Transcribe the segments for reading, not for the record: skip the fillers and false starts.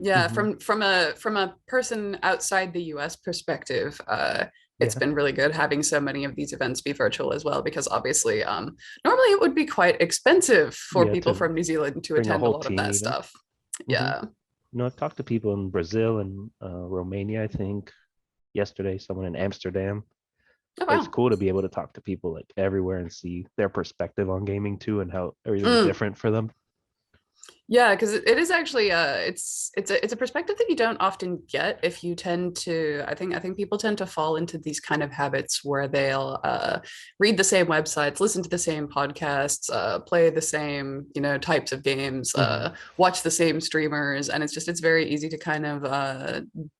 Yeah, Hmm. from a person outside the US perspective, it's Yeah, been really good having so many of these events be virtual as well, because obviously, normally it would be quite expensive for yeah, people to from New Zealand to bring a attend a whole lot of team that even. stuff. Hmm. Yeah. I've talked to people in Brazil and Romania, I think yesterday, someone in Amsterdam. Oh It's wow. cool to be able to talk to people like everywhere and see their perspective on gaming too and how everything's Mm. different for them. Yeah, because it is actually it's a perspective that you don't often get if you tend to I think people tend to fall into these kind of habits where they'll read the same websites, listen to the same podcasts, play the same types of games, Hmm. watch the same streamers, and it's very easy to kind of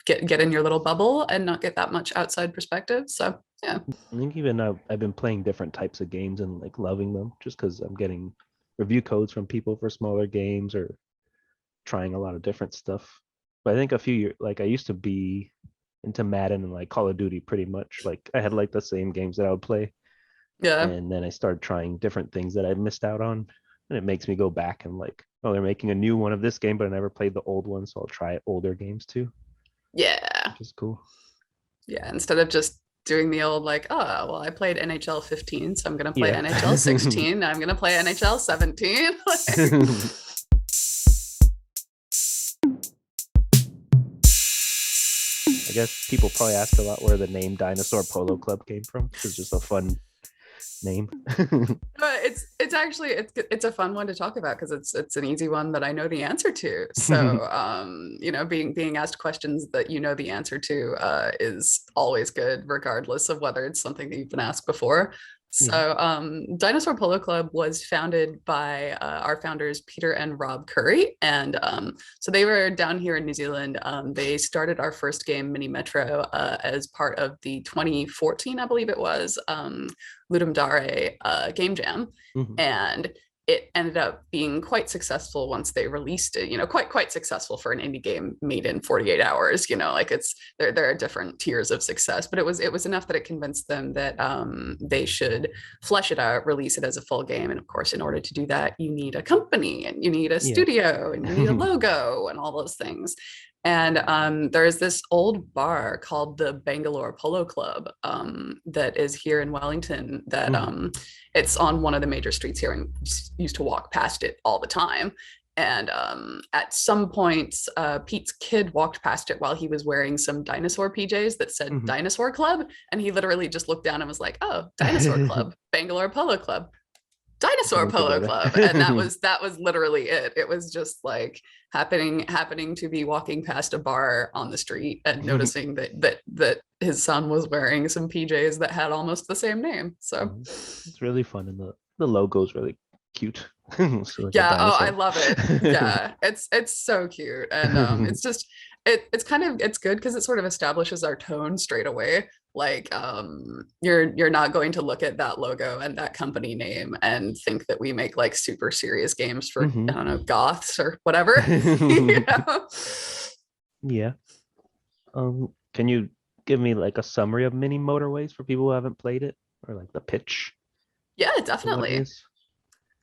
get in your little bubble and not get that much outside perspective. So yeah. I think even I've been playing different types of games and like loving them just because I'm getting review codes from people for smaller games or trying a lot of different stuff. But I think a few years, like I used to be into Madden and like Call of Duty pretty much. Like I had like the same games that I would play. Yeah. And then I started trying different things that I missed out on. And it makes me go back and like, oh, they're making a new one of this game, but I never played the old one. So I'll try older games too, Yeah. which is cool. Yeah, instead of just doing the old like, oh, well, I played NHL 15, so I'm gonna play Yeah. NHL 16. I'm gonna play NHL 17. I guess people probably ask a lot where the name Dinosaur Polo Club came from. It's just a fun name. But it's actually it's a fun one to talk about because it's an easy one that I know the answer to. So being asked questions that you know the answer to is always good, regardless of whether it's something that you've been asked before. Yeah. So Dinosaur Polo Club was founded by our founders Peter and Rob Curry, and so they were down here in New Zealand. They started our first game, Mini Metro, as part of the 2014, I believe it was. Ludum Dare game jam, Hmm. and it ended up being quite successful once they released it. Quite successful for an indie game made in 48 hours. Like it's there are different tiers of success, but it was enough that it convinced them that they should flesh it out, release it as a full game, and of course, in order to do that, you need a company and you need a Yeah. studio and you need a logo and all those things. And there's this old bar called the Bangalore Polo Club that is here in Wellington. That Hmm. it's on one of the major streets here, and used to walk past it all the time. And at some point, Pete's kid walked past it while he was wearing some dinosaur PJs that said Hmm. Dinosaur Club, and he literally just looked down and was like, "Oh, Dinosaur Club, Bangalore Polo Club." Put Dinosaur them Polo together. Club, and that was literally it. It was just like happening to be walking past a bar on the street and noticing that his son was wearing some PJs that had almost the same name. So Mhm. It's really fun, and the logo is really cute. So like a yeah, oh, I dinosaur. love it. Yeah, it's so cute, and it's just it's good because it sort of establishes our tone straight away. Like you're not going to look at that logo and that company name and think that we make like super serious games for, I Hmm. don't know, goths or whatever. you know? Yeah. Can you give me like a summary of mini motorways for people who haven't played it, or like the pitch Yeah, of what it definitely. is?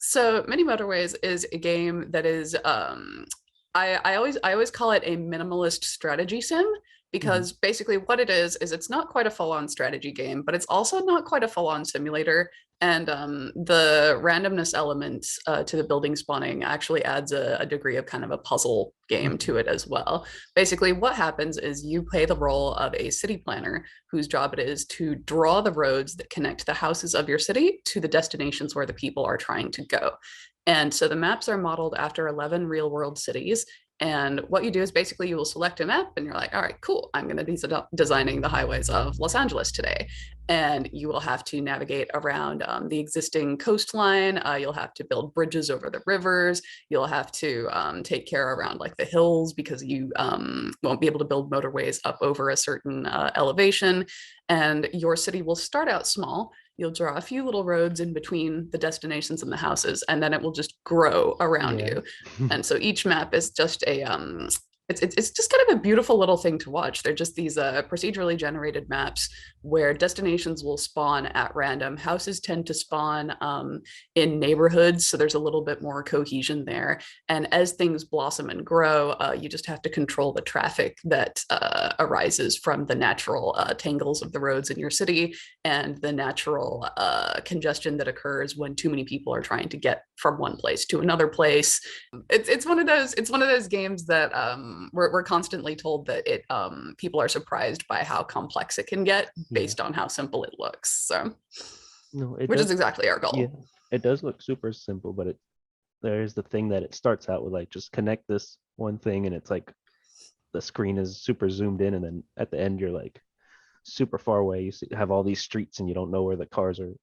So Mini Motorways is a game that is I always call it a minimalist strategy sim, Hmm. because basically what it is it's not quite a full-on strategy game, but it's also not quite a full-on simulator. And the randomness element to the building spawning actually adds a degree of kind of a puzzle game Hmm. to it as well. Basically, what happens is you play the role of a city planner whose job it is to draw the roads that connect the houses of your city to the destinations where the people are trying to go. And so the maps are modeled after 11 real world cities. And what you do is basically you will select a map and you're like, all right, cool. I'm going to be designing the highways of Los Angeles today. And you will have to navigate around the existing coastline. You'll have to build bridges over the rivers. You'll have to take care around like the hills, because you won't be able to build motorways up over a certain elevation. And your city will start out small. You'll draw a few little roads in between the destinations and the houses, and then it will just grow around Yeah. you. And so each map is just a it's just kind of a beautiful little thing to watch. They're just these procedurally generated maps where destinations will spawn at random. Houses tend to spawn in neighborhoods, so there's a little bit more cohesion there. And as things blossom and grow, you just have to control the traffic that arises from the natural tangles of the roads in your city and the natural congestion that occurs when too many people are trying to get from one place to another place. It's one of those games that we're constantly told that it people are surprised by how complex it can get Yeah. based on how simple it looks. So, No, it which is does. exactly our Yeah, goal. it does look super simple, but there's the thing that it starts out with like just connect this one thing, and it's like the screen is super zoomed in, and then at the end you're like super far away. Have all these streets, and you don't know where the cars are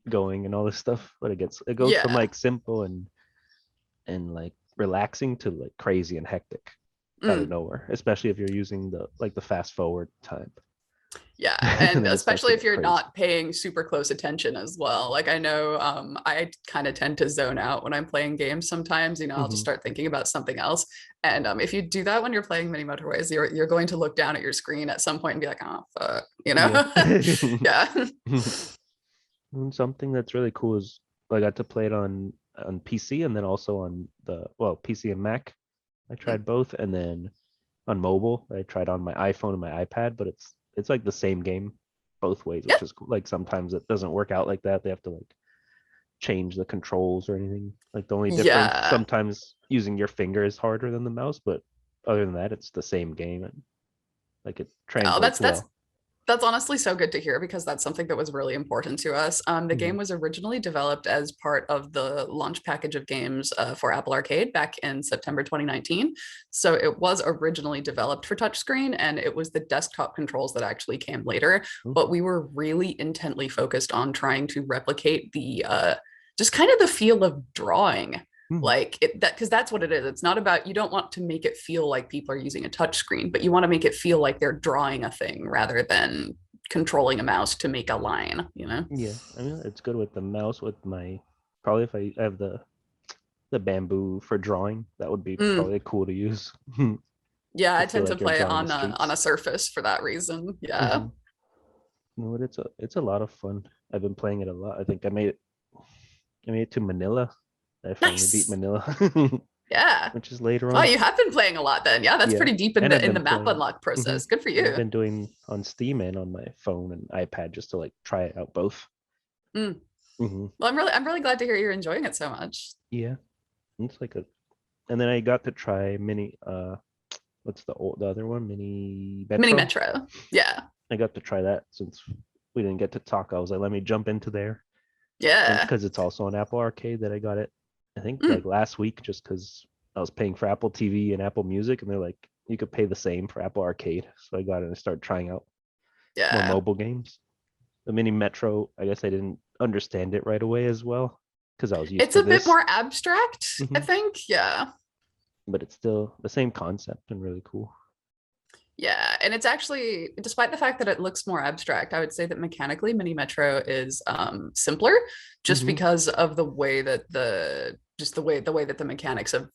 going and all this stuff. But it goes from Yeah. like simple and like relaxing to like crazy and hectic out of Mm. nowhere, especially if you're using the fast forward time. Yeah, And and then it starts to especially if get you're crazy. not paying super close attention as well. Like I know I kind of tend to zone out when I'm playing games sometimes, I'll just Hmm. start thinking about something else. And if you do that when you're playing mini motorways, you're going to look down at your screen at some point and be like, oh fuck, Yeah. Yeah. And something that's really cool is I got to play it on PC and then also on PC and Mac. I tried both, and then on mobile I tried on my iPhone and my iPad, but it's like the same game both ways, Yeah. which is cool. Like sometimes it doesn't work out like that. They have to like change the controls or anything. Like the only difference Yeah. sometimes using your finger is harder than the mouse, but other than that, it's the same game and like it Oh, translates well. that's honestly so good to hear because that's something that was really important to us. The Hmm. game was originally developed as part of the launch package of games for Apple Arcade back in September 2019. So it was originally developed for touchscreen, and it was the desktop controls that actually came later. But we were really intently focused on trying to replicate the just kind of the feel of drawing, Hmm. like it, that because that's what it is. It's not about, you don't want to make it feel like people are using a touch screen, but you want to make it feel like they're drawing a thing rather than controlling a mouse to make a line. Yeah, I mean it's good with the mouse. With my probably if I have the bamboo for drawing, that would be Mm, probably cool to use yeah, to I feel tend to like you're play it drawing the on a streets. surface for that reason. Yeah. Hmm. You know what? It's a lot of fun. I've been playing it a lot. I think I made it to Manila. I finally beat Nice. Manila, Yeah. which is later Oh, on. you have been playing a lot then. Yeah, that's Yeah, pretty deep and I've in been the map playing. unlock Hmm. process. Good for And I've you. been doing on Steam and on my phone and iPad just to like try it out both. Mm. Hmm. Well, I'm really glad to hear you're enjoying it so much. Yeah, it's like a. And then I got to try mini. What's the other one? Mini Mini Metro. Metro. Yeah. I got to try that since we didn't get to talk. I was like, let me jump into there, and Yeah. because it's also on Apple Arcade that I got it. I think like Mm. last week, just because I was paying for Apple TV and Apple Music, and they're like, you could pay the same for Apple Arcade. So I got it and started trying out more Yeah. mobile games. The Mini Metro, I guess I didn't understand it right away as well because I was used It's to a bit this. more abstract, I Hmm. think. Yeah. But it's still the same concept and really cool. Yeah. And it's actually, despite the fact that it looks more abstract, I would say that mechanically Mini Metro is simpler just Hmm. because of the way that the way that the mechanics of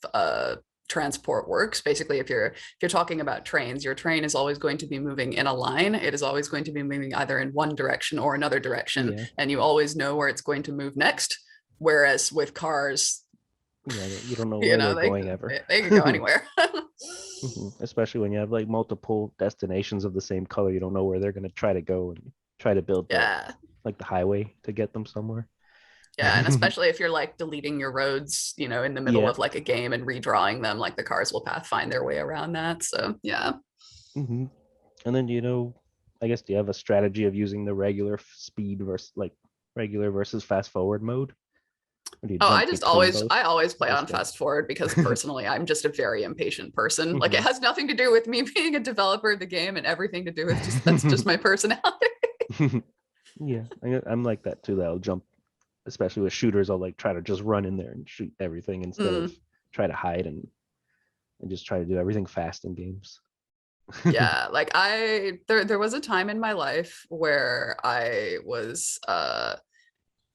transport works. Basically, if you're talking about trains, your train is always going to be moving in a line. It is always going to be moving either in one direction or another direction, Yeah, and you always know where it's going to move next. Whereas with cars, yeah, you don't know you where know, they're they going ever. they could go anywhere. Especially when you have like multiple destinations of the same color, you don't know where they're going to try to go and try to build the Yeah. like the highway to get them somewhere. Yeah, and especially if you're like deleting your roads, in the middle Yeah. of like a game and redrawing them, like the cars will find their way around that. So yeah. Hmm. And then I guess do you have a strategy of using the regular speed versus like regular versus fast forward mode? Or do you Oh, jump between both? I always You play on just go. fast forward because personally I'm just a very impatient person. Like it Hmm. has nothing to do with me being a developer of the game and everything to do with just that's just my personality. Yeah, I'm like that too. That I'll jump, especially with shooters. I'll like try to just run in there and shoot everything instead of Mm, try to hide and just try to do everything fast in games. yeah, like there was a time in my life where I was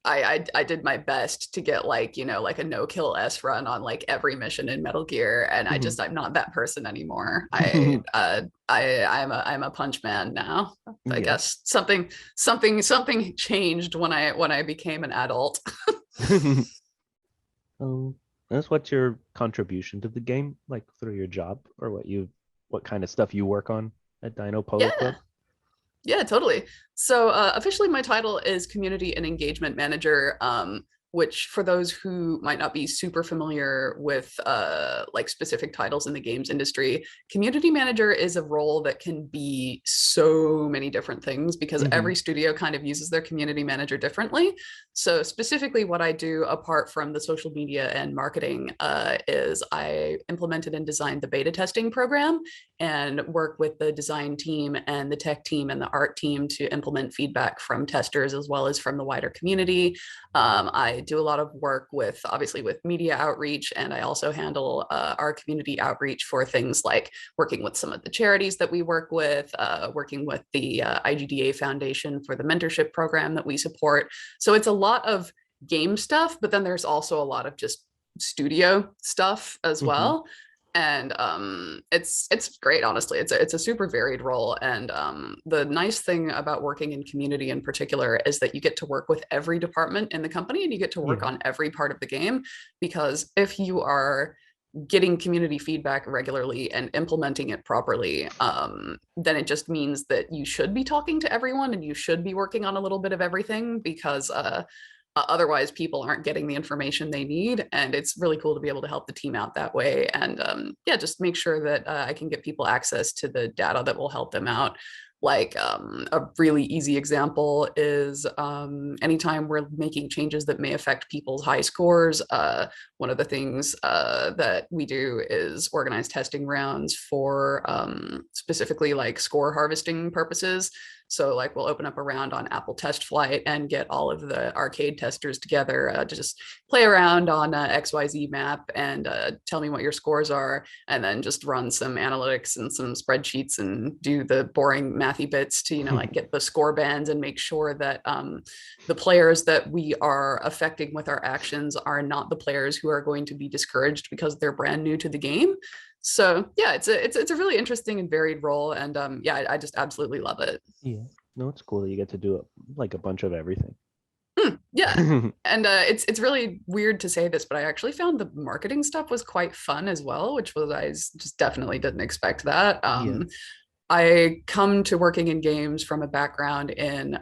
I did my best to get like, like a no kill S run on like every mission in Metal Gear, and Mhm. I'm not that person anymore. I'm a punch man now. I Yeah. guess something changed when I became an adult. Um, that's what's your contribution to the game, like through your job or what kind of stuff you work on at Dino Polo Yeah. Club? Yeah, totally. So officially, my title is Community and Engagement Manager, which for those who might not be super familiar with like specific titles in the games industry, Community Manager is a role that can be so many different things because Hmm. every studio kind of uses their community manager differently. So specifically, what I do apart from the social media and marketing is I implemented and designed the beta testing program and work with the design team and the tech team and the art team to implement feedback from testers as well as from the wider community. I do a lot of work with obviously with media outreach, and I also handle our community outreach for things like working with some of the charities that we work with, working with the IGDA Foundation for the mentorship program that we support. So it's a lot of game stuff, but then there's also a lot of just studio stuff as Hmm. well. And it's great, honestly. It's a super varied role, and the nice thing about working in community in particular is that you get to work with every department in the company, and you get to work Yeah. on every part of the game. Because if you are getting community feedback regularly and implementing it properly, then it just means that you should be talking to everyone and you should be working on a little bit of everything, because otherwise people aren't getting the information they need. And it's really cool to be able to help the team out that way, and yeah, just make sure that I can get people access to the data that will help them out. Like a really easy example is anytime we're making changes that may affect people's high scores, one of the things that we do is organize testing rounds for specifically like score harvesting purposes. So like we'll open up a round on Apple Test Flight and get all of the arcade testers together to just play around on XYZ map and tell me what your scores are, and then just run some analytics and some spreadsheets and do the boring mathy bits to, like get the score bands and make sure that the players that we are affecting with our actions are not the players who are going to be discouraged because they're brand new to the game. So yeah, it's a really interesting and varied role, and yeah, I just absolutely love it. Yeah. No, it's cool that you get to do like a bunch of everything. Yeah. And it's really weird to say this, but I actually found the marketing stuff was quite fun as well, which was just definitely didn't expect that. Yeah. I come to working in games from a background in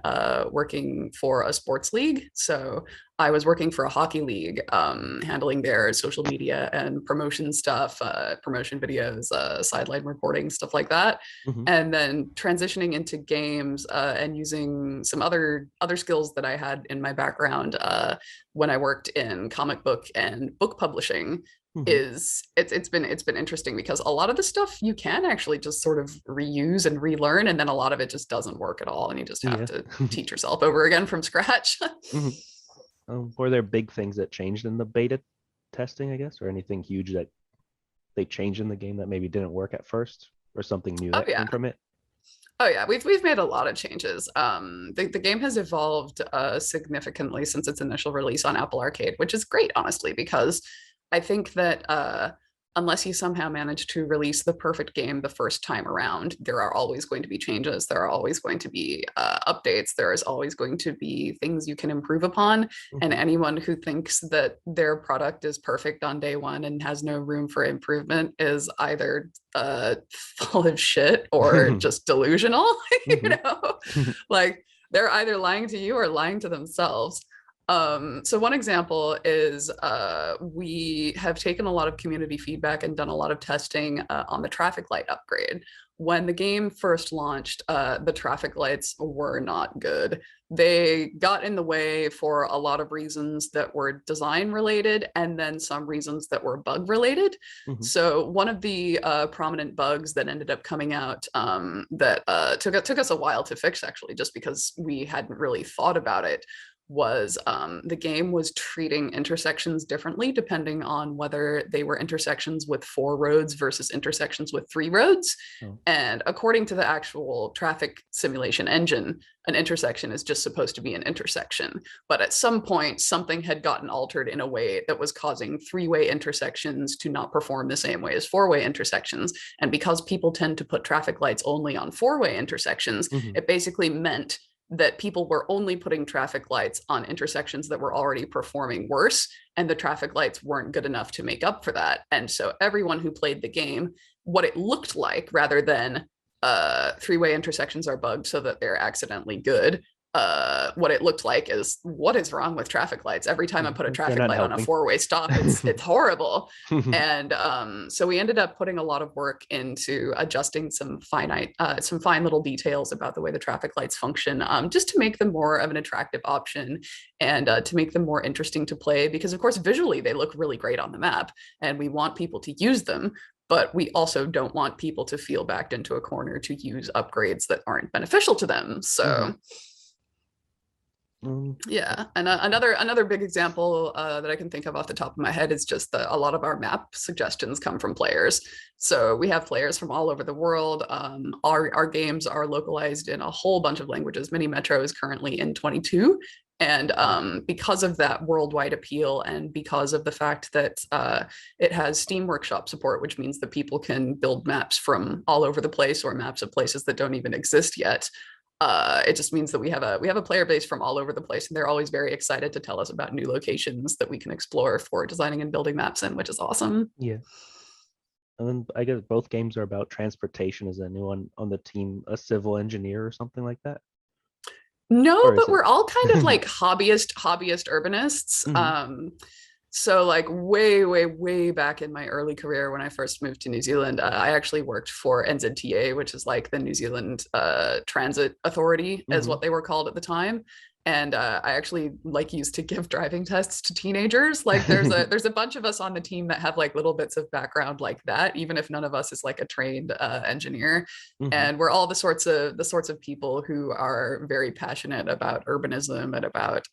working for a sports league. So I was working for a hockey league, handling their social media and promotion stuff, promotion videos, sideline reporting, stuff like that. Hmm. And then transitioning into games and using some other skills that I had in my background when I worked in comic book and book publishing Hmm. is it's been interesting because a lot of the stuff you can actually just sort of reuse and relearn, and then a lot of it just doesn't work at all and you just have Yeah. to teach yourself over again from scratch. Hmm. Were there big things that changed in the beta testing, I guess, or anything huge that they changed in the game that maybe didn't work at first, or something new Oh that yeah. came from it? Oh yeah, we've made a lot of changes. The game has evolved significantly since its initial release on Apple Arcade, which is great, honestly, because I think that unless you somehow manage to release the perfect game the first time around, there are always going to be changes. There are always going to be updates. There is always going to be things you can improve upon. And Hmm. anyone who thinks that their product is perfect on day one and has no room for improvement is either full of shit or just delusional, you Hmm. know, like they're either lying to you or lying to themselves. So one example is we have taken a lot of community feedback and done a lot of testing on the traffic light upgrade. When the game first launched, the traffic lights were not good. They got in the way for a lot of reasons that were design related and then some reasons that were bug related. Hmm. So one of the prominent bugs that ended up coming out that took us a while to fix, actually, just because we hadn't really thought about it, was the game was treating intersections differently depending on whether they were intersections with 4 roads versus intersections with 3 roads. Oh. And according to the actual traffic simulation engine, an intersection is just supposed to be an intersection. But at some point, something had gotten altered in a way that was causing 3-way intersections to not perform the same way as 4-way intersections. And because people tend to put traffic lights only on 4-way intersections, it basically meant that people were only putting traffic lights on intersections that were already performing worse, and the traffic lights weren't good enough to make up for that. And so everyone who played the game, what it looked like, rather than 3-way intersections are bugged so that they're accidentally good, what it looked like is, what is wrong with traffic lights? Every time I put a traffic light on a 4-way stop, it's horrible. And so we ended up putting a lot of work into adjusting some fine little details about the way the traffic lights function, just to make them more of an attractive option, and to make them more interesting to play, because of course visually they look really great on the map and we want people to use them, but we also don't want people to feel backed into a corner to use upgrades that aren't beneficial to them. So yeah, and another big example that I can think of off the top of my head is just that a lot of our map suggestions come from players. So we have players from all over the world. Our games are localized in a whole bunch of languages. Mini Metro is currently in 22. And because of that worldwide appeal, and because of the fact that it has Steam Workshop support, which means that people can build maps from all over the place, or maps of places that don't even exist yet, it just means that we have a player base from all over the place, and they're always very excited to tell us about new locations that we can explore for designing and building maps in, which is awesome. Yeah. And then I guess both games are about transportation. Is anyone on the team a civil engineer or something like that? No, but we're all kind of like hobbyist urbanists. So like way back in my early career, when I first moved to New Zealand, I actually worked for NZTA, which is like the New Zealand Transit Authority, as what they were called at the time. And I actually like used to give driving tests to teenagers. Like there's a bunch of us on the team that have like little bits of background like that, even if none of us is like a trained engineer. And we're all the sorts of people who are very passionate about urbanism and about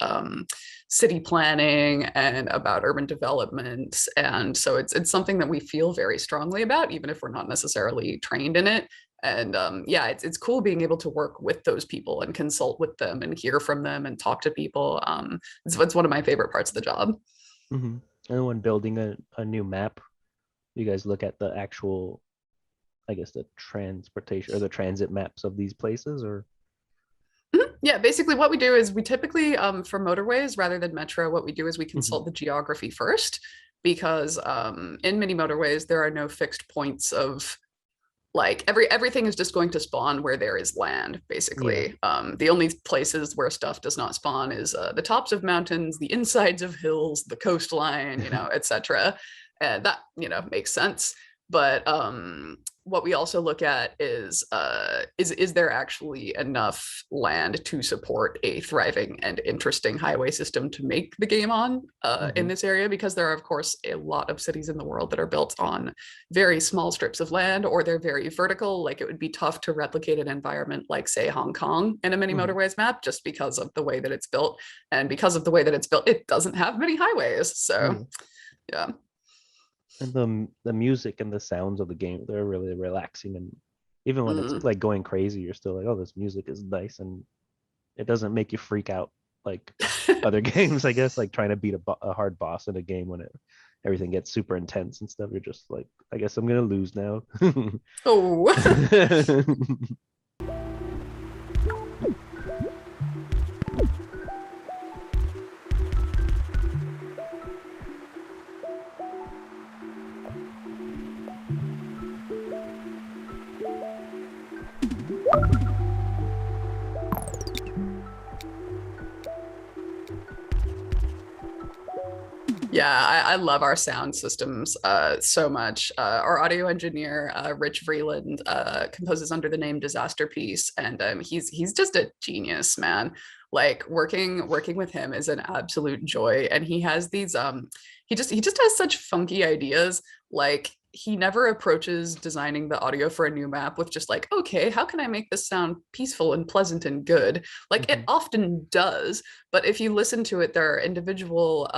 city planning and about urban development. And so it's something that we feel very strongly about, even if we're not necessarily trained in it. And yeah, it's cool being able to work with those people and consult with them and hear from them and talk to people. It's one of my favorite parts of the job. And when building a new map, you guys look at the actual, I guess, the transportation or the transit maps of these places, or? Yeah, basically what we do is we typically, for motorways rather than metro, what we do is we consult the geography first, because in mini motorways, there are no fixed points of, like, everything is just going to spawn where there is land, basically. The only places where stuff does not spawn is the tops of mountains, the insides of hills, the coastline, etc. And that, makes sense. But what we also look at is there actually enough land to support a thriving and interesting highway system to make the game on in this area? Because there are, of course, a lot of cities in the world that are built on very small strips of land, or they're very vertical. Like, it would be tough to replicate an environment like, say, Hong Kong in a mini motorways map, just because of the way that it's built. And because of the way that it's built, it doesn't have many highways. So yeah. And the music and the sounds of the game, they're really relaxing, and even when it's like going crazy, you're still like, oh, this music is nice, and it doesn't make you freak out like other games, I guess, like trying to beat a hard boss in a game when everything gets super intense and stuff. You're just like, I guess I'm gonna lose now. Oh. Yeah, I love our sound systems so much. Our audio engineer, Rich Vreeland, composes under the name Disaster Piece, and he's just a genius, man. Like, working with him is an absolute joy, and he has these he just has such funky ideas. Like, he never approaches designing the audio for a new map with just like, okay, how can I make this sound peaceful and pleasant and good? Like it Mhm. often does, but if you listen to it, there are individual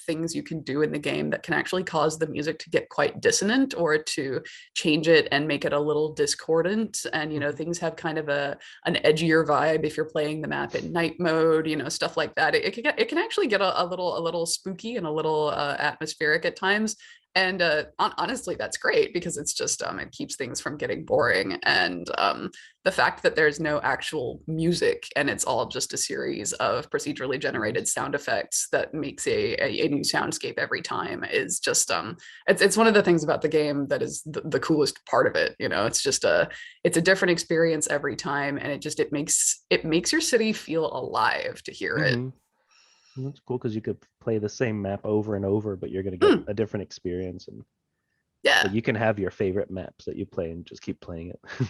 things you can do in the game that can actually cause the music to get quite dissonant or to change it and make it a little discordant. And, Mhm. things have kind of an edgier vibe if you're playing the map in night mode, stuff like that. It can actually get a little spooky and a little atmospheric at times. And honestly, that's great because it's just it keeps things from getting boring. And the fact that there's no actual music and it's all just a series of procedurally generated sound effects that makes a new soundscape every time is just it's one of the things about the game that is the coolest part of it. It's a different experience every time, and it makes your city feel alive to hear it. Mhm. That's cool because you could play the same map over and over, but you're gonna get Mm, a different experience, and like yeah, you can have your favorite maps that you play and just keep playing it.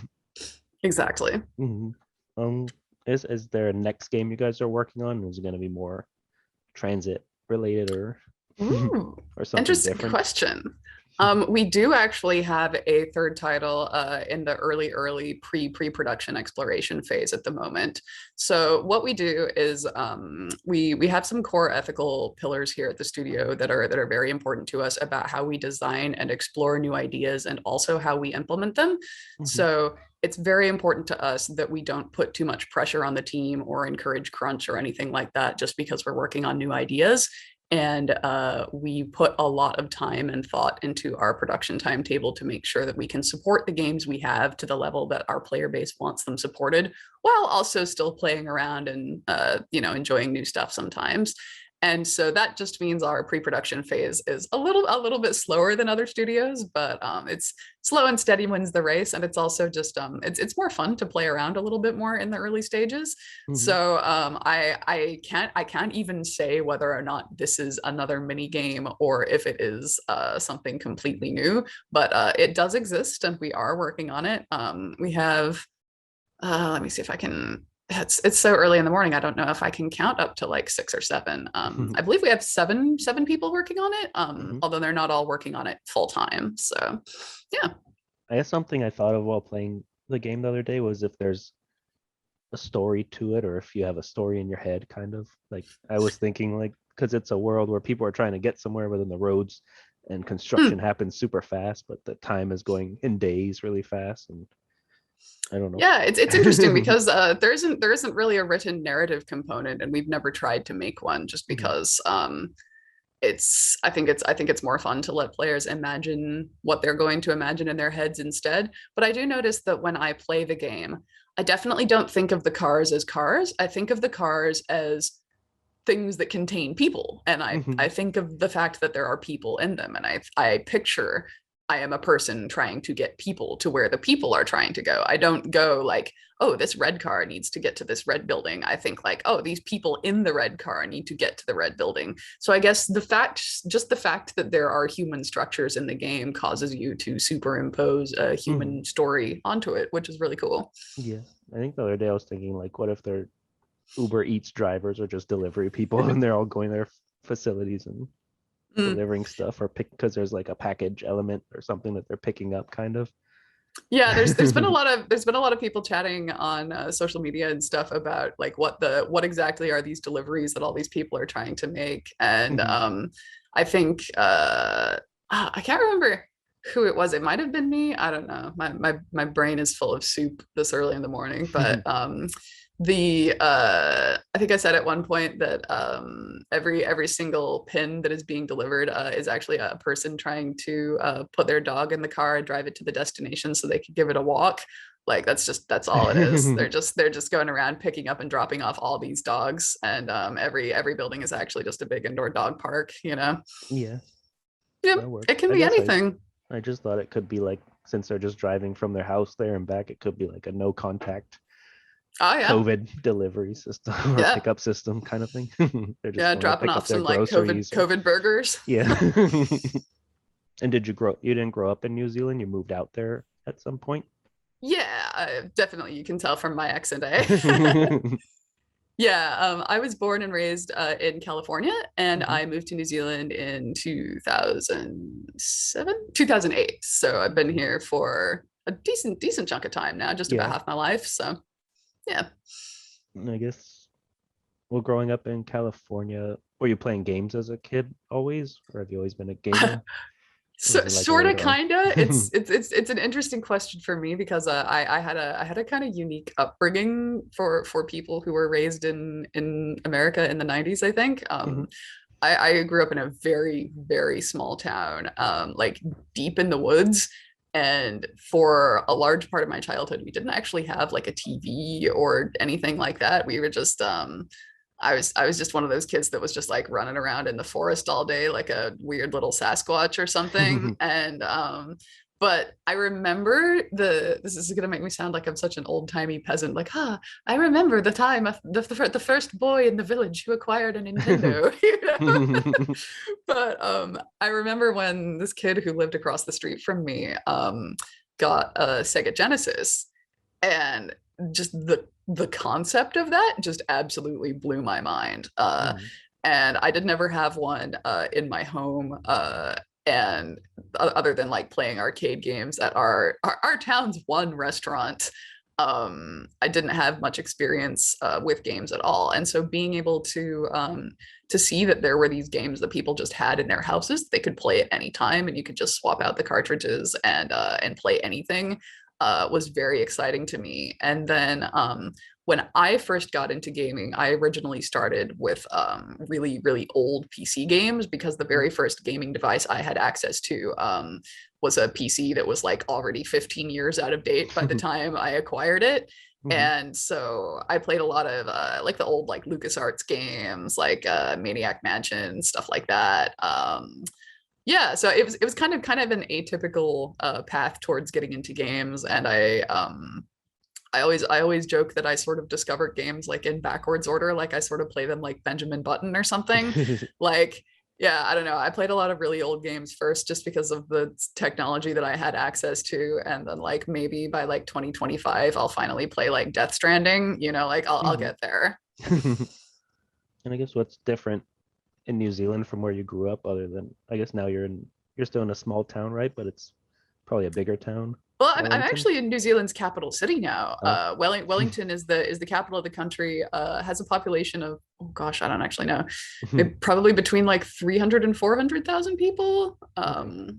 exactly. Mhm. Um, is there a next game you guys are working on? Is it gonna be more transit related or Ooh, or something interesting different? question. We do actually have a third title in the early pre-production exploration phase at the moment. So what we do is we have some core ethical pillars here at the studio that are very important to us about how we design and explore new ideas and also how we implement them. Mhm. So it's very important to us that we don't put too much pressure on the team or encourage crunch or anything like that just because we're working on new ideas. And we put a lot of time and thought into our production timetable to make sure that we can support the games we have to the level that our player base wants them supported, while also still playing around and enjoying new stuff sometimes. And so that just means our pre-production phase is a little bit slower than other studios, but it's slow and steady wins the race, and it's also just it's more fun to play around a little bit more in the early stages. Mhm. So I can't even say whether or not this is another mini game or if it is something completely new, but it does exist and we are working on it. We have let me see if I can. It's so early in the morning. I don't know if I can count up to like six or seven. I believe we have seven people working on it. Mhm. Although they're not all working on it full time. So yeah. I guess something I thought of while playing the game the other day was if there's a story to it, or if you have a story in your head, kind of like I was thinking, like because it's a world where people are trying to get somewhere within the roads, and construction Hmm. happens super fast, but the time is going in days really fast, and I don't know. Yeah, it's interesting because there isn't really a written narrative component, and we've never tried to make one just Mhm. because I think it's more fun to let players imagine what they're going to imagine in their heads instead. But I do notice that when I play the game, I definitely don't think of the cars as cars. I think of the cars as things that contain people, and I Mhm. I think of the fact that there are people in them, and I picture I am a person trying to get people to where the people are trying to go. I don't go like, oh, this red car needs to get to this red building. I think like, oh, these people in the red car need to get to the red building. So I guess the fact that there are human structures in the game causes you to superimpose a Mhm. human story onto it, which is really cool. Yeah, I think the other day I was thinking, like, what if they're Uber Eats drivers or just delivery people, and they're all going to their facilities and Mm. delivering stuff, or pick because there's like a package element or something that they're picking up, kind of. Yeah, there's been a lot of people chatting on social media and stuff about like what exactly are these deliveries that all these people are trying to make. And Mhm. I think I can't remember who it was. It might have been me. I don't know. My brain is full of soup this early in the morning. But the I think I said at one point that every single pin that is being delivered is actually a person trying to put their dog in the car and drive it to the destination so they could give it a walk. Like that's all it is. They're just going around picking up and dropping off all these dogs, and every building is actually just a big indoor dog park. Yeah, Yep, that it works. can I be guess anything. I just thought it could be like, since they're just driving from their house there and back, it could be like a no contact Oh yeah, COVID delivery system or yeah, pickup system kind of thing. They're just yeah. going to Dropping pick up off their some like COVID groceries, or COVID burgers. yeah. And you didn't grow up in New Zealand? You moved out there at some point? Yeah, definitely. You can tell from my accent, eh? Yeah, I was born and raised in California, and Hmm. I moved to New Zealand in 2007, 2008. So I've been Cool. here for a decent chunk of time now, just about Yeah, half my life. So yeah. and I guess. Well, growing up in California, were you playing games as a kid always, or have you always been a gamer? Or So was it like sort of later on? kinda it's an interesting question for me because I had a kind of unique upbringing for people who were raised in America in the 90s, I think. Hmm. I grew up in a very small town, like deep in the woods. And for a large part of my childhood, we didn't actually have like a TV or anything like that. We were just I was just one of those kids that was just like running around in the forest all day like a weird little Sasquatch or something. And but I remember this is gonna make me sound like I'm such an old-timey peasant, like, I remember the time of the first boy in the village who acquired a Nintendo, you know? But I remember when this kid who lived across the street from me got a Sega Genesis, and just the concept of that just absolutely blew my mind. Mhm. And I did never have one in my home. And other than like playing arcade games at our town's one restaurant, I didn't have much experience with games at all. And so being able to see that there were these games that people just had in their houses, they could play at any time, and you could just swap out the cartridges and play anything, was very exciting to me. And then when I first got into gaming, I originally started with really old PC games because the very first gaming device I had access to was a PC that was like already 15 years out of date by the time I acquired it. Mhm. And so I played a lot of like the old like LucasArts games, like Maniac Mansion, stuff like that. Yeah, so it was kind of an atypical path towards getting into games. And I always joke that I sort of discovered games like in backwards order, like I sort of play them like Benjamin Button or something. Like, yeah, I don't know. I played a lot of really old games first just because of the technology that I had access to. And then like maybe by like 2025, I'll finally play like Death Stranding, you know, like I'll Mhm. get there. And I guess what's different in New Zealand from where you grew up, other than I guess now you're still in a small town, right? But it's probably a bigger town, Well, I'm Wellington. actually in New Zealand's capital city now. Oh. Wellington is the capital of the country. Has a population of, oh gosh, I don't actually know, maybe probably between like 300 and 400,000 people. Okay.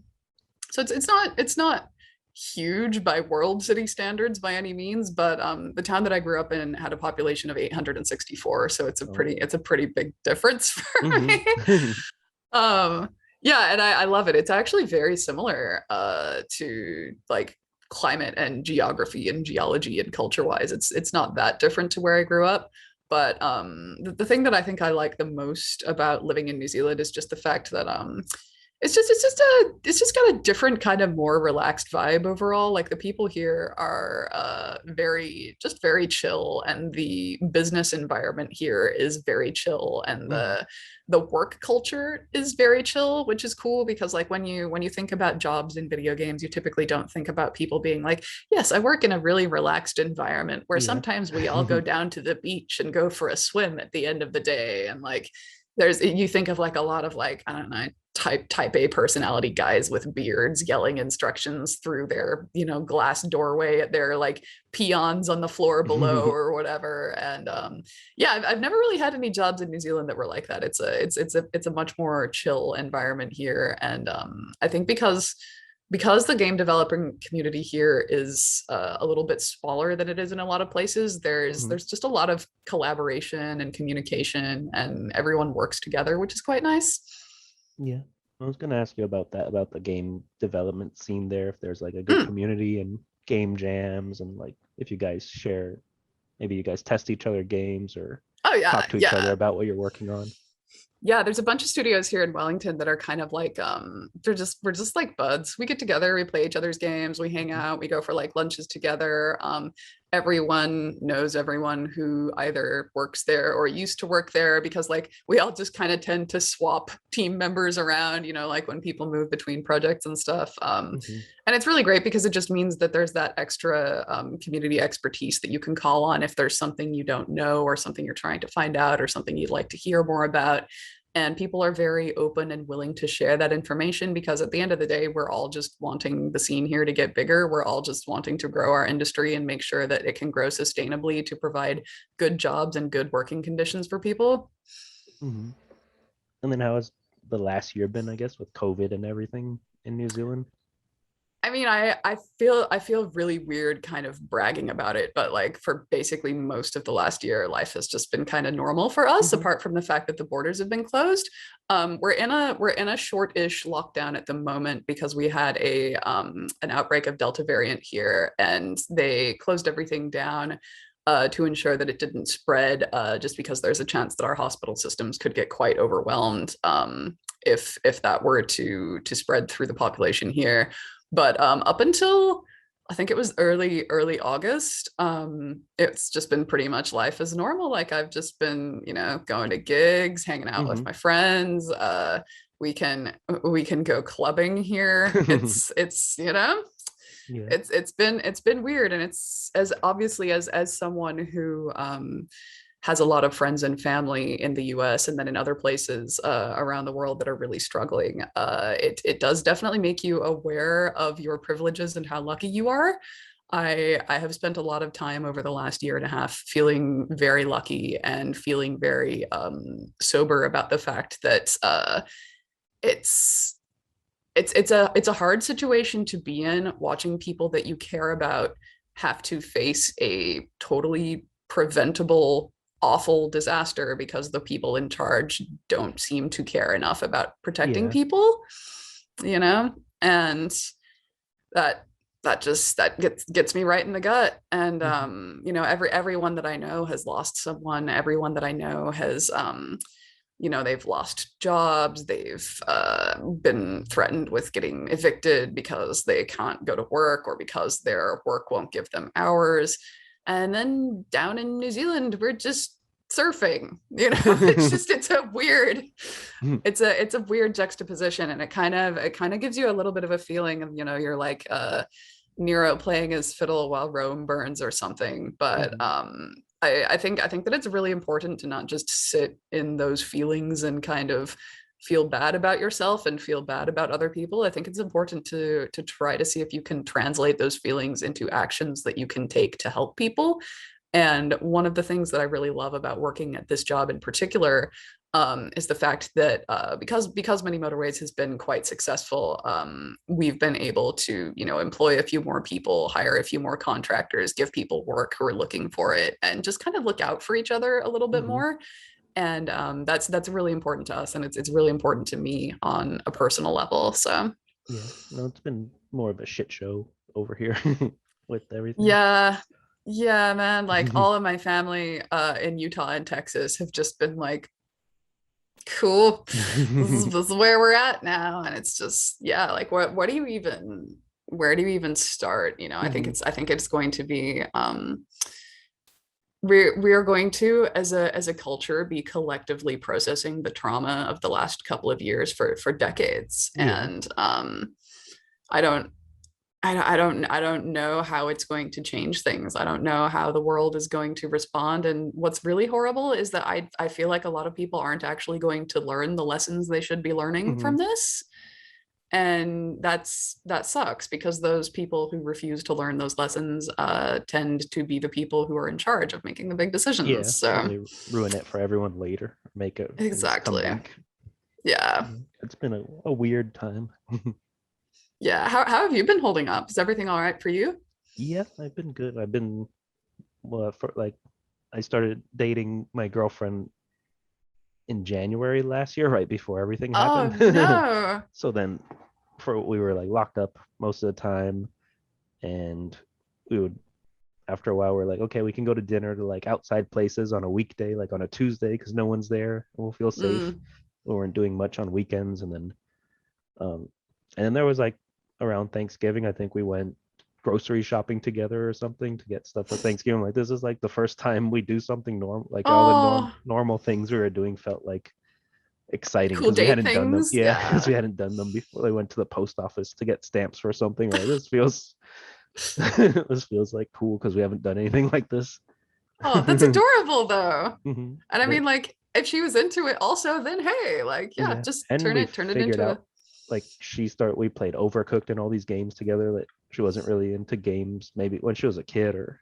So it's not huge by world city standards by any means, but the town that I grew up in had a population of 864, so Oh. it's a pretty big difference for Hmm. me. Um, yeah, and I love it. It's actually very similar to like climate and geography and geology and culture wise. It's not that different to where I grew up. But the thing that I think I like the most about living in New Zealand is just the fact that it's just got a different kind of more relaxed vibe overall. Like the people here are very chill, and the business environment here is very chill, and Hmm. the work culture is very chill, which is cool because like when you think about jobs in video games, you typically don't think about people being like, yes, I work in a really relaxed environment where Yeah. sometimes we all go down to the beach and go for a swim at the end of the day. And like there's you think of like a lot of like, I don't know, type A personality guys with beards yelling instructions through their, you know, glass doorway at their like peons on the floor below or whatever. And yeah, I've never really had any jobs in New Zealand that were like that. It's a much more chill environment here. And I think because the game developing community here is a little bit smaller than it is in a lot of places, Mhm. there's just a lot of collaboration and communication, and everyone works together, which is quite nice. Yeah. I was gonna ask you about that, about the game development scene there, if there's like a good Mm. community and game jams, and like if you guys share, maybe you guys test each other games or Oh yeah, talk to each other yeah. about what you're working on. Yeah, there's a bunch of studios here in Wellington that are kind of like we're just like buds. We get together, we play each other's games, we hang Mhm. out, we go for like lunches together. everyone knows everyone who either works there or used to work there, because like we all just kind of tend to swap team members around, like when people move between projects and stuff. Hmm. And it's really great because it just means that there's that extra community expertise that you can call on if there's something you don't know or something you're trying to find out or something you'd like to hear more about. And people are very open and willing to share that information, because at the end of the day, we're all just wanting the scene here to get bigger. We're all just wanting to grow our industry and make sure that it can grow sustainably to provide good jobs and good working conditions for people. Hmm. And then how has the last year been, I guess, with COVID and everything in New Zealand? I mean, I feel really weird kind of bragging about it, but like for basically most of the last year, life has just been kind of normal for us, Hmm. apart from the fact that the borders have been closed. We're in a short-ish lockdown at the moment because we had an outbreak of Delta variant here, and they closed everything down to ensure that it didn't spread, just because there's a chance that our hospital systems could get quite overwhelmed if that were to spread through the population here. But up until I think it was early August, it's just been pretty much life as normal. Like I've just been, going to gigs, hanging out with Hmm. my friends. We can we can go clubbing here. It's Yeah. it's been weird, and it's as obviously as someone who has a lot of friends and family in the US and then in other places around the world that are really struggling. It does definitely make you aware of your privileges and how lucky you are. I have spent a lot of time over the last year and a half feeling very lucky and feeling very sober about the fact that it's it's a hard situation to be in, watching people that you care about have to face a totally preventable awful disaster because the people in charge don't seem to care enough about protecting Yeah. people, you know and that that gets me right in the gut. And Hmm. everyone that I know has lost someone. Everyone that I know has they've lost jobs. They've been threatened with getting evicted because they can't go to work or because their work won't give them hours. And then down in New Zealand, we're just surfing. It's a weird juxtaposition, and it kind of gives you a little bit of a feeling of, you're like Nero playing his fiddle while Rome burns or something. But Hmm. I think that it's really important to not just sit in those feelings and kind of feel bad about yourself and feel bad about other people. I think it's important to try to see if you can translate those feelings into actions that you can take to help people. And one of the things that I really love about working at this job in particular is the fact that because Many Motorways has been quite successful, we've been able to employ a few more people, hire a few more contractors, give people work who are looking for it, and just kind of look out for each other a little bit Hmm. more. And that's really important to us, and it's really important to me on a personal level. So Yeah. No, it's been more of a shit show over here with everything. yeah, yeah, man. Like all of my family in Utah and Texas have just been like, cool, this is where we're at now. And it's just, yeah, like what do you even where do you even start? I think Hmm. it's going to be we are going to, as a culture, be collectively processing the trauma of the last couple of years for decades. Yeah. And I don't I don't know how it's going to change things. I don't know how the world is going to respond. And what's really horrible is that I feel like a lot of people aren't actually going to learn the lessons they should be learning Hmm. from this. And that sucks, because those people who refuse to learn those lessons tend to be the people who are in charge of making the big decisions. Yeah. And So they ruin it for everyone later, make a nice exactly. comeback. Yeah. Yeah. It's been a weird time. Yeah. How have you been holding up? Is everything all right for you? Yeah, I've been good. I've been, well, for like, I started dating my girlfriend in January last year, right before everything Oh happened. no. So then we were like locked up most of the time, and we would, after a while we're like, okay, we can go to dinner to like outside places on a weekday, like on a Tuesday, because no one's there and we'll feel safe. Mm. We weren't doing much on weekends. Um and then there was like around Thanksgiving, I think we went grocery shopping together or something to get stuff for Thanksgiving. Like this is like the first time we do something normal. Like all the Oh, normal things we were doing felt like exciting cool because we date hadn't done them. things. Yeah, because Yeah. we hadn't done them before. They went to the post office to get stamps for something. Or like, this feels this feels like cool because we haven't done anything like this. Oh, that's adorable though. Mhm. And I mean, But like, if she was into it also, then hey, like, yeah, yeah, just and we turn it figured into a. out like we played Overcooked and all these games together that she wasn't really into games maybe when she was a kid or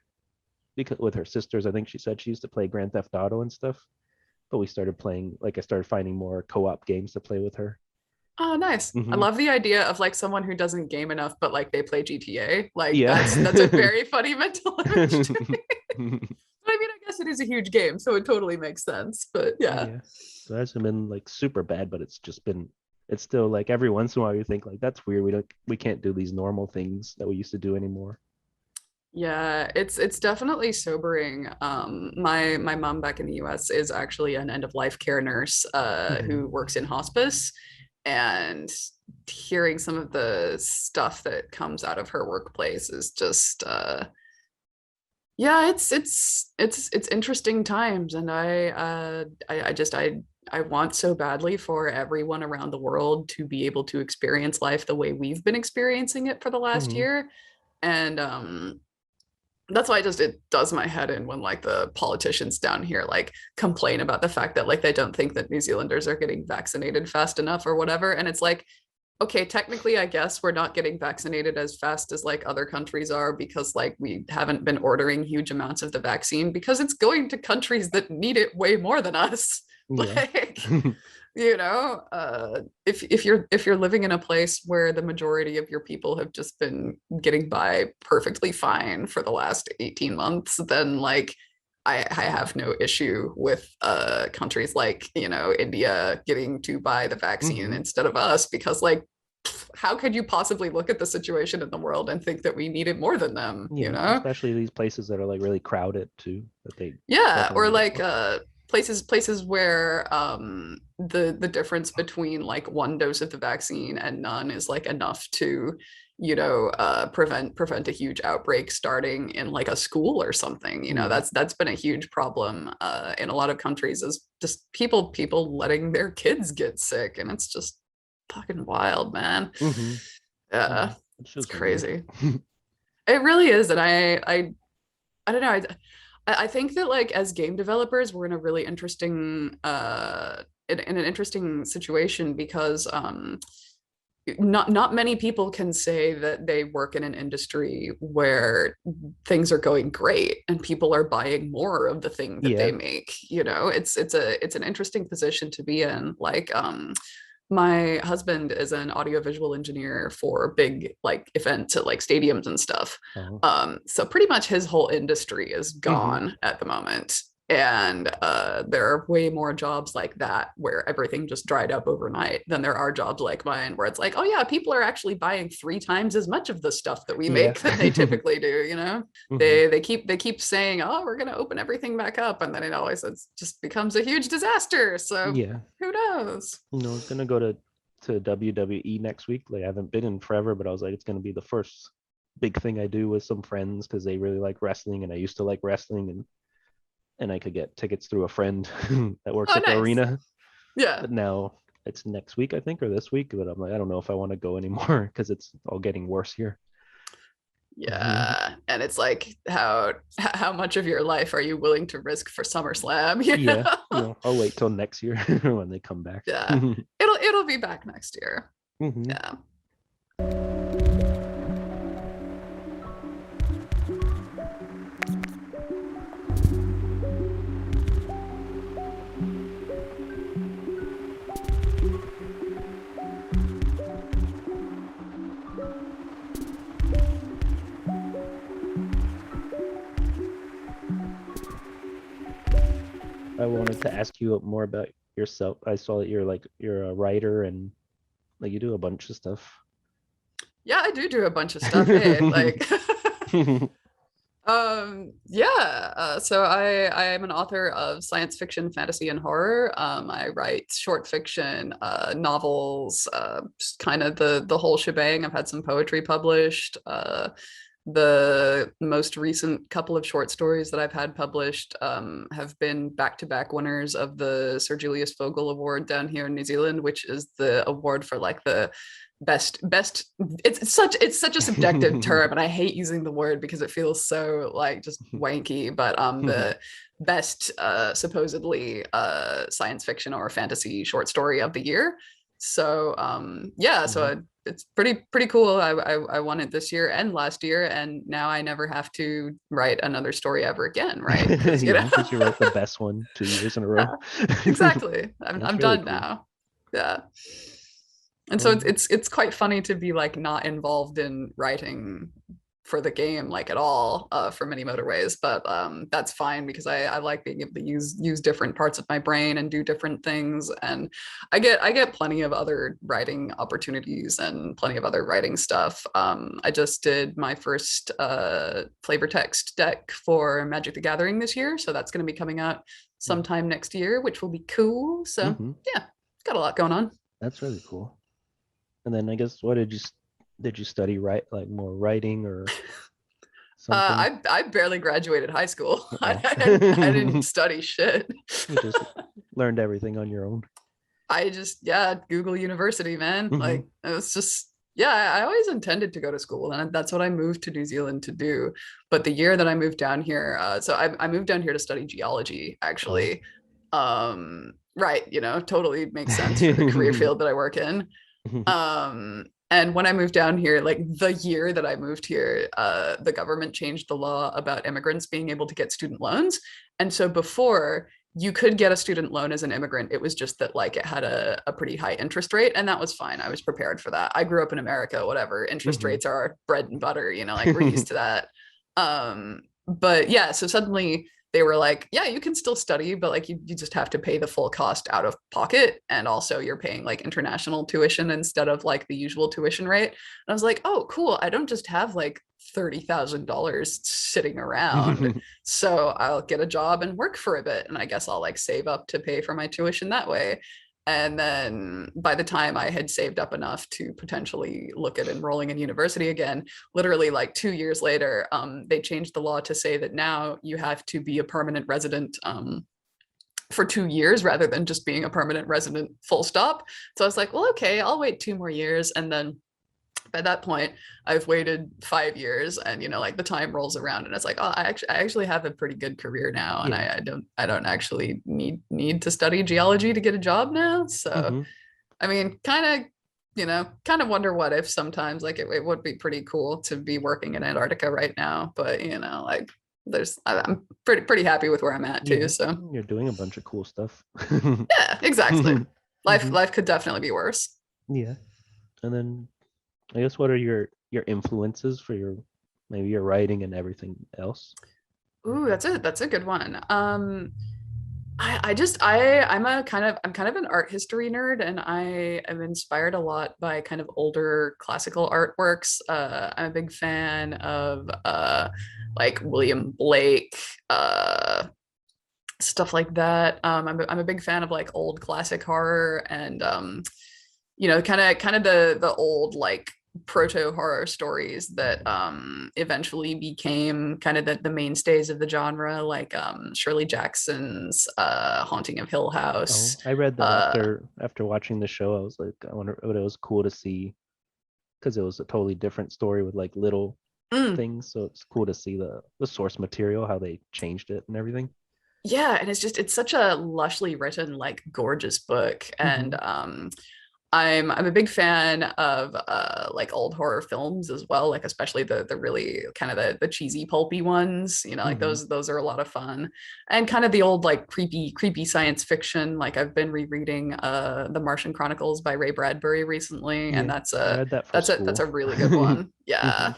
because with her sisters. I think she said she used to play Grand Theft Auto and stuff. But we started playing like I started finding more co-op games to play with her. Oh, nice. I Hmm. love the idea of like someone who doesn't game enough, but like they play GTA. Like that's a Yeah. very funny mental image to me. But I mean, I guess it is a huge game, so it totally makes sense. But yeah. Yeah. So it hasn't been like super bad, but it's still like every once in a while you think like that's weird. We can't do these normal things that we used to do anymore. Yeah, it's definitely sobering. My mom back in the US is actually an end of life care nurse Hmm. who works in hospice, and hearing some of the stuff that comes out of her workplace is just yeah, it's interesting times, and I want so badly for everyone around the world to be able to experience life the way we've been experiencing it for the last Hmm. year. And that's why it does my head in when like the politicians down here like complain about the fact that like they don't think that New Zealanders are getting vaccinated fast enough or whatever. And it's like, okay, technically, I guess we're not getting vaccinated as fast as like other countries are because like we haven't been ordering huge amounts of the vaccine because it's going to countries that need it way more than us. Yeah. Like, if you're living in a place where the majority of your people have just been getting by perfectly fine for the last 18 months, then like I have no issue with countries like, India getting to buy the vaccine Hmm. instead of us because like how could you possibly look at the situation in the world and think that we need it more than them, you Yeah. know? Especially these places that are like really crowded too, that they Yeah, definitely or need it like more. places where the difference between like one dose of the vaccine and none is like enough to, prevent a huge outbreak starting in like a school or something. Yeah. That's been a huge problem in a lot of countries, is just people letting their kids get sick, and it's just fucking wild, man. Hmm. Yeah, Yeah. It's it's just weird. crazy. It really is, and I don't know. I think that like as game developers, we're in a really interesting in an interesting situation because not many people can say that they work in an industry where things are going great and people are buying more of the thing that they Yeah. make. It's an interesting position to be in. Like my husband is an audiovisual engineer for big like events at like stadiums and stuff. Oh. So pretty much his whole industry is Hmm. gone at the moment. And there are way more jobs like that where everything just dried up overnight than there are jobs like mine where it's like, oh yeah, people are actually buying 3 times as much of the stuff that we Yeah. make than they typically do. Hmm. They keep saying, oh, we're gonna open everything back up, and then it just becomes a huge disaster. So Yeah. who knows? I was gonna go to WWE next week. Like I haven't been in forever, but I was like, it's gonna be the first big thing I do with some friends because they really like wrestling and I used to like wrestling and I could get tickets through a friend that works Oh, at the nice. arena. Yeah. But now it's next week, I think, or this week. But I'm like, I don't know if I want to go anymore because it's all getting worse here. Yeah. And it's like how much of your life are you willing to risk for SummerSlam? Yeah, I'll wait till next year when they come back. Yeah. It'll be back next year. Hmm. Yeah. I wanted to ask you more about yourself. I saw that you're a writer and like you do a bunch of stuff. Yeah, I do a bunch of stuff. Hey, like yeah, so I am an author of science fiction, fantasy, and horror. I write short fiction, novels, just kind of the whole shebang. I've had some poetry published. The most recent couple of short stories that I've had published have been back-to-back winners of the Sir Julius Vogel Award down here in New Zealand, which is the award for like the best it's such a subjective term, and I hate using the word because it feels so like just wanky, but the best supposedly science fiction or fantasy short story of the year. So yeah, so it's pretty cool. I won it this year and last year, and now I never have to write another story ever again, right? Because Yeah, because you wrote the best one 2 years in a row. yeah, exactly. I'm That's really done cool. now. Yeah. And so Um, it's quite funny to be like not involved in writing for the game like at all for many motorways, but that's fine because I like being able to use different parts of my brain and do different things, and I get plenty of other writing opportunities and plenty of other writing stuff. I just did my first flavor text deck for Magic the Gathering this year, so that's going to be coming out mm, sometime next year, which will be cool. So mhm, yeah, got a lot going on. that's really cool. And then I guess what did you study, right? Like more writing or something? I barely graduated high school. Oh, I didn't study shit. you just learned everything on your own. I just yeah, Google University, man. Hmm. Like it was just yeah, I always intended to go to school, and that's what I moved to New Zealand to do. But the year that I moved down here, so I moved down here to study geology, Oh. actually. Right, totally makes sense for the career field that I work in. And when I moved down here, like the year that I moved here, the government changed the law about immigrants being able to get student loans. And so before you could get a student loan as an immigrant, it was just that like it had a pretty high interest rate, and that was fine. I was prepared for that. I grew up in America, whatever. Interest Hmm. rates are our bread and butter, like we're used to that. But yeah, so suddenly they were like, yeah, you can still study, but like you just have to pay the full cost out of pocket. And also you're paying like international tuition instead of like the usual tuition rate. And I was like, oh, cool. I don't just have like $30,000 sitting around. So I'll get a job and work for a bit. And I guess I'll like save up to pay for my tuition that way. And then by the time I had saved up enough to potentially look at enrolling in university again, literally like 2 years later, they changed the law to say that now you have to be a permanent resident for 2 years rather than just being a permanent resident full stop. So I was like, well, okay, I'll wait 2 more years. And then by that point, I've waited 5 years, and like the time rolls around, and it's like, oh, I actually have a pretty good career now, and Yeah. I don't actually need to study geology to get a job now. So Hmm. I mean, kind of wonder what if sometimes like it would be pretty cool to be working in Antarctica right now, but like I'm pretty happy with where I'm at too. Yeah. So You're doing a bunch of cool stuff. yeah, exactly. Hmm. Life could definitely be worse. Yeah. And then I guess what are your influences for your maybe your writing and everything else? Ooh, that's a good one. I'm kind of an art history nerd, and I am inspired a lot by kind of older classical artworks. I'm a big fan of like William Blake, stuff like that. I'm a big fan of like old classic horror, and kind of the old like proto horror stories that eventually became kind of the mainstays of the genre, like Shirley Jackson's Haunting of Hill House. Oh, I read that uh after watching the show. I was like, I wonder, but it was cool to see because it was a totally different story with like little mm, things. So it's cool to see the source material, how they changed it and everything. yeah, and it's such a lushly written like gorgeous book, and Hmm. I'm a big fan of like old horror films as well, like especially the really kind of the cheesy pulpy ones, like Hmm. those are a lot of fun. And kind of the old like creepy science fiction, like I've been rereading The Martian Chronicles by Ray Bradbury recently, and Yeah, that's I a read that for that's a that's a school. really good one. Hmm. Yeah.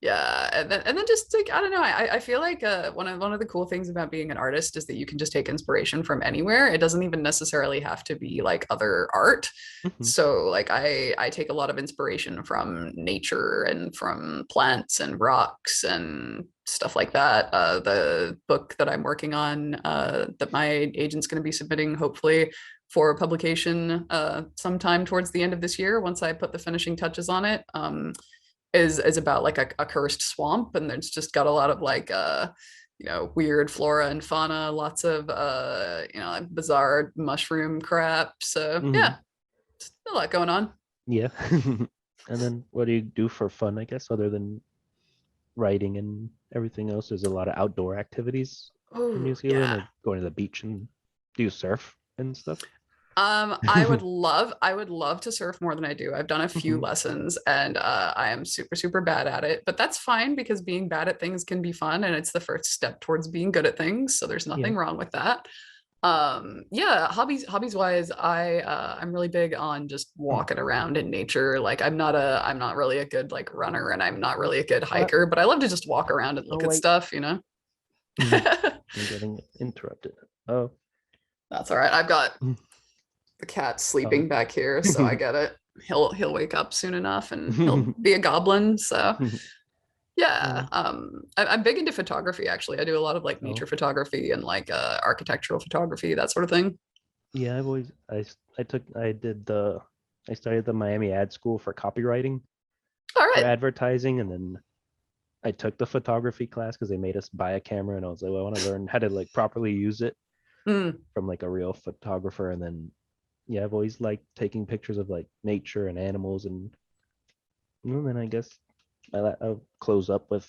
Yeah, and then just like I don't know, I feel like one of the cool things about being an artist is that you can just take inspiration from anywhere. It doesn't even necessarily have to be like other art. Hmm. So like I take a lot of inspiration from nature and from plants and rocks and stuff like that. The book that I'm working on, that my agent's going to be submitting hopefully for publication sometime towards the end of this year, once I put the finishing touches on it. is about like a cursed swamp, and it's just got a lot of like weird flora and fauna, lots of like bizarre mushroom crap. So Hmm. yeah, a lot going on. Yeah. And then what do you do for fun, I guess, other than writing and everything else? There's a lot of outdoor activities in New Oh Zealand, yeah. like going to the beach and do you surf and stuff? I would love to surf more than I do. I've done a few Hmm. lessons and I am super, super bad at it, but that's fine because being bad at things can be fun and it's the first step towards being good at things. So there's Yeah. nothing wrong with that. Yeah, hobbies wise, I'm really big on just Hmm. walking around in nature. Like I'm not really a good like runner and I'm not really a good What? hiker, but I love to just walk around and Oh look at wait. stuff, you know. Mhm. I'm getting interrupted. Oh. That's all right. I've got Mhm. the cat Oh. sleeping back here, so I get it. He'll wake up soon enough and he'll be a goblin. So yeah, Oh. I'm big into photography actually. I do a lot of like nature Oh. photography and like architectural photography, that sort of thing. Yeah, I've always I took I did the I started the Miami Ad School for copywriting All for right. advertising, and then I took the photography class because they made us buy a camera, and I was like, well, I want to learn how to like properly use it Mm. from like a real photographer. And then yeah, I've always liked taking pictures of like nature and animals, and then I guess I'll close up with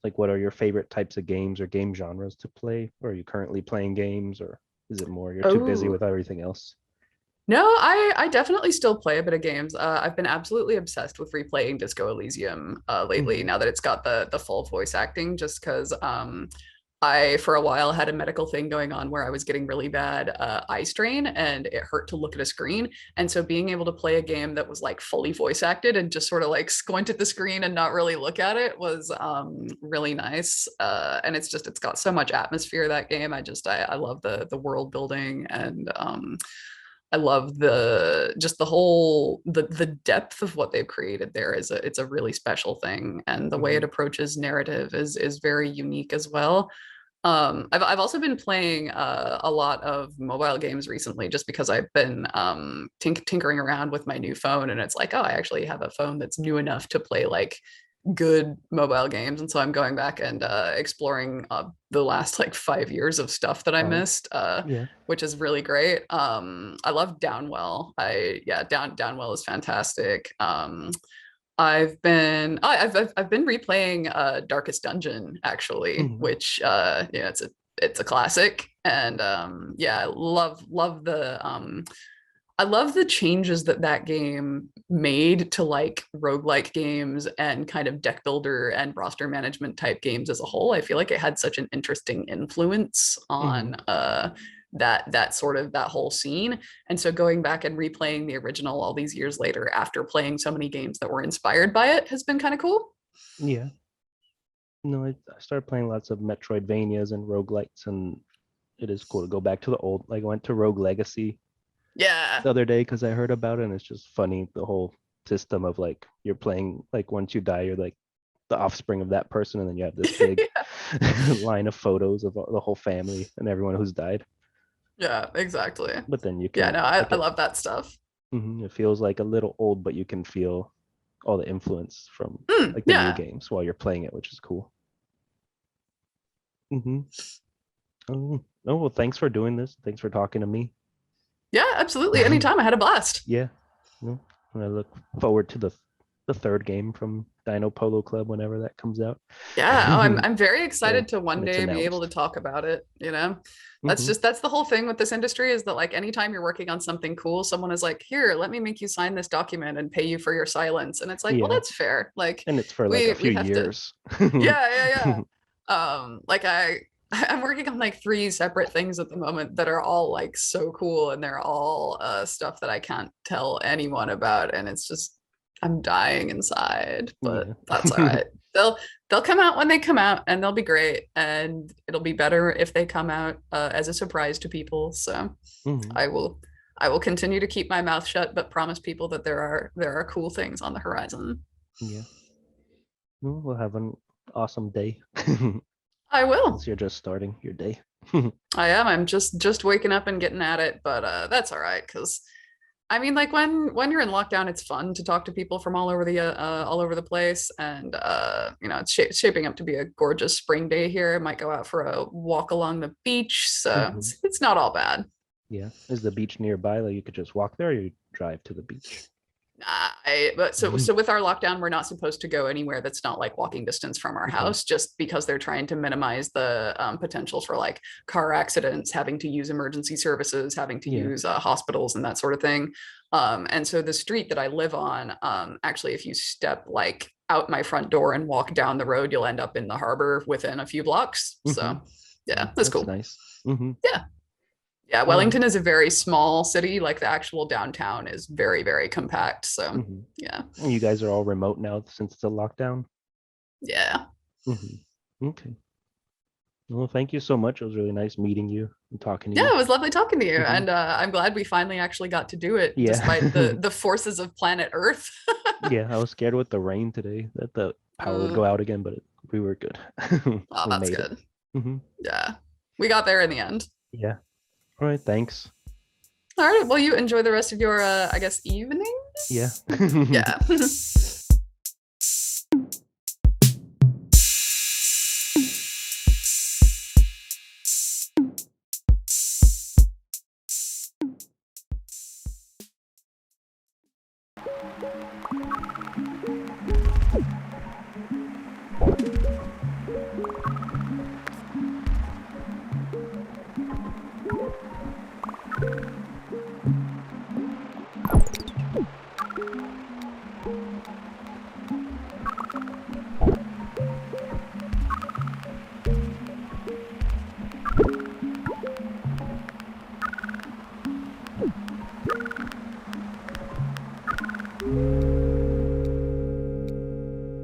like, what are your favorite types of games or game genres to play? Or are you currently playing games, or is it more you're too busy Oh, with everything else? no, I definitely still play a bit of games. I've been absolutely obsessed with replaying Disco Elysium lately. Hmm. Now that it's got the full voice acting, just because I for a while had a medical thing going on where I was getting really bad eye strain and it hurt to look at a screen. And so being able to play a game that was like fully voice acted and just sort of like squint at the screen and not really look at it was really nice. And it's got so much atmosphere, that game. I love the world building and I love the just the whole the depth of what they've created there is it's a really special thing, and the way it Hmm. approaches narrative is very unique as well. I've also been playing a lot of mobile games recently, just because I've been tinkering around with my new phone, and it's like, oh, I actually have a phone that's new enough to play like good mobile games, and so I'm going back and exploring the last like 5 years of stuff that I Oh, missed, yeah. which is really great. I love Downwell. Downwell is fantastic. I've been replaying Darkest Dungeon actually, Hmm. which yeah, it's a classic, and yeah, I love the changes that that game made to like roguelike games and kind of deck builder and roster management type games as a whole. I feel like it had such an interesting influence Hmm. on that sort of that whole scene. And so going back and replaying the original all these years later after playing so many games that were inspired by it has been kind of cool. Yeah. No, I started playing lots of Metroidvanias and roguelites, and it is cool to go back to the old. Like, I went to Rogue Legacy Yeah. the other day because I heard about it, and it's just funny the whole system of like you're playing like once you die, you're like the offspring of that person, and then you have this big line of photos of the whole family and everyone who's died. Yeah, exactly. But then you Yeah, can no, like I it. love that stuff. It feels like a little old, but you can feel all the influence from like the new Yeah. games while you're playing it, which is cool. Hmm. Oh, oh, well, thanks for doing this. Thanks for talking to me. Yeah, absolutely. Anytime. I had a blast. Yeah. No, and I look forward to the third game from Dino Polo Club whenever that comes out. Yeah, oh, I'm very excited Or to one when it's day be able to announced. talk about it, you know. Hmm. That's the whole thing with this industry, is that like anytime you're working on something cool, someone is like, "Here, let me make you sign this document and pay you for your silence." And it's like, "Well, Yeah. that's fair." Like And it's for like a we few have to. years. Yeah, yeah, yeah. Like I'm working on like three separate things at the moment that are all like so cool, and they're all stuff that I can't tell anyone about, and it's just I'm dying inside, but Yeah. that's all right. They'll come out when they come out, and they'll be great, and it'll be better if they come out as a surprise to people. So Hmm. I will I will continue to keep my mouth shut, but promise people that there are cool things on the horizon. Yeah. Well, we'll have an awesome day. I will. Since you're just starting your day. I am. I'm just waking up and getting at it, but that's all right because I mean, like when you're in lockdown, it's fun to talk to people from all over the place, and you know, it's shaping up to be a gorgeous spring day here. I might go out for a walk along the beach, so Hmm. it's not all bad. Yeah. Is the beach nearby? Like you could just walk there, or you drive to the beach? But Mhm. so with our lockdown, we're not supposed to go anywhere that's not like walking distance from our Okay. house, just because they're trying to minimize the potential for like car accidents, having to use emergency services, having to Yeah. use hospitals and that sort of thing. And so the street that I live on, actually, if you step like out my front door and walk down the road, you'll end up in the harbor within a few blocks. Hmm. So yeah, that's That's cool. nice. Hmm. Yeah. Yeah, All right. Wellington is a very small city. Like the actual downtown is very, very compact. So Hmm. yeah. And you guys are all remote now since it's a lockdown. Yeah. Hmm. Okay. Well, thank you so much. It was really nice meeting you and talking to Yeah, you. it was lovely talking to you. Hmm. And I'm glad we finally actually got to do it Yeah. despite the forces of planet Earth. Yeah, I was scared with the rain today that the power would go out again, but we were good. Oh, We that's made it. good. Hmm. Yeah. We got there in the end. Yeah. All right. Thanks. All right. Well, you enjoy the rest of your, I guess, evening? Yeah. Yeah.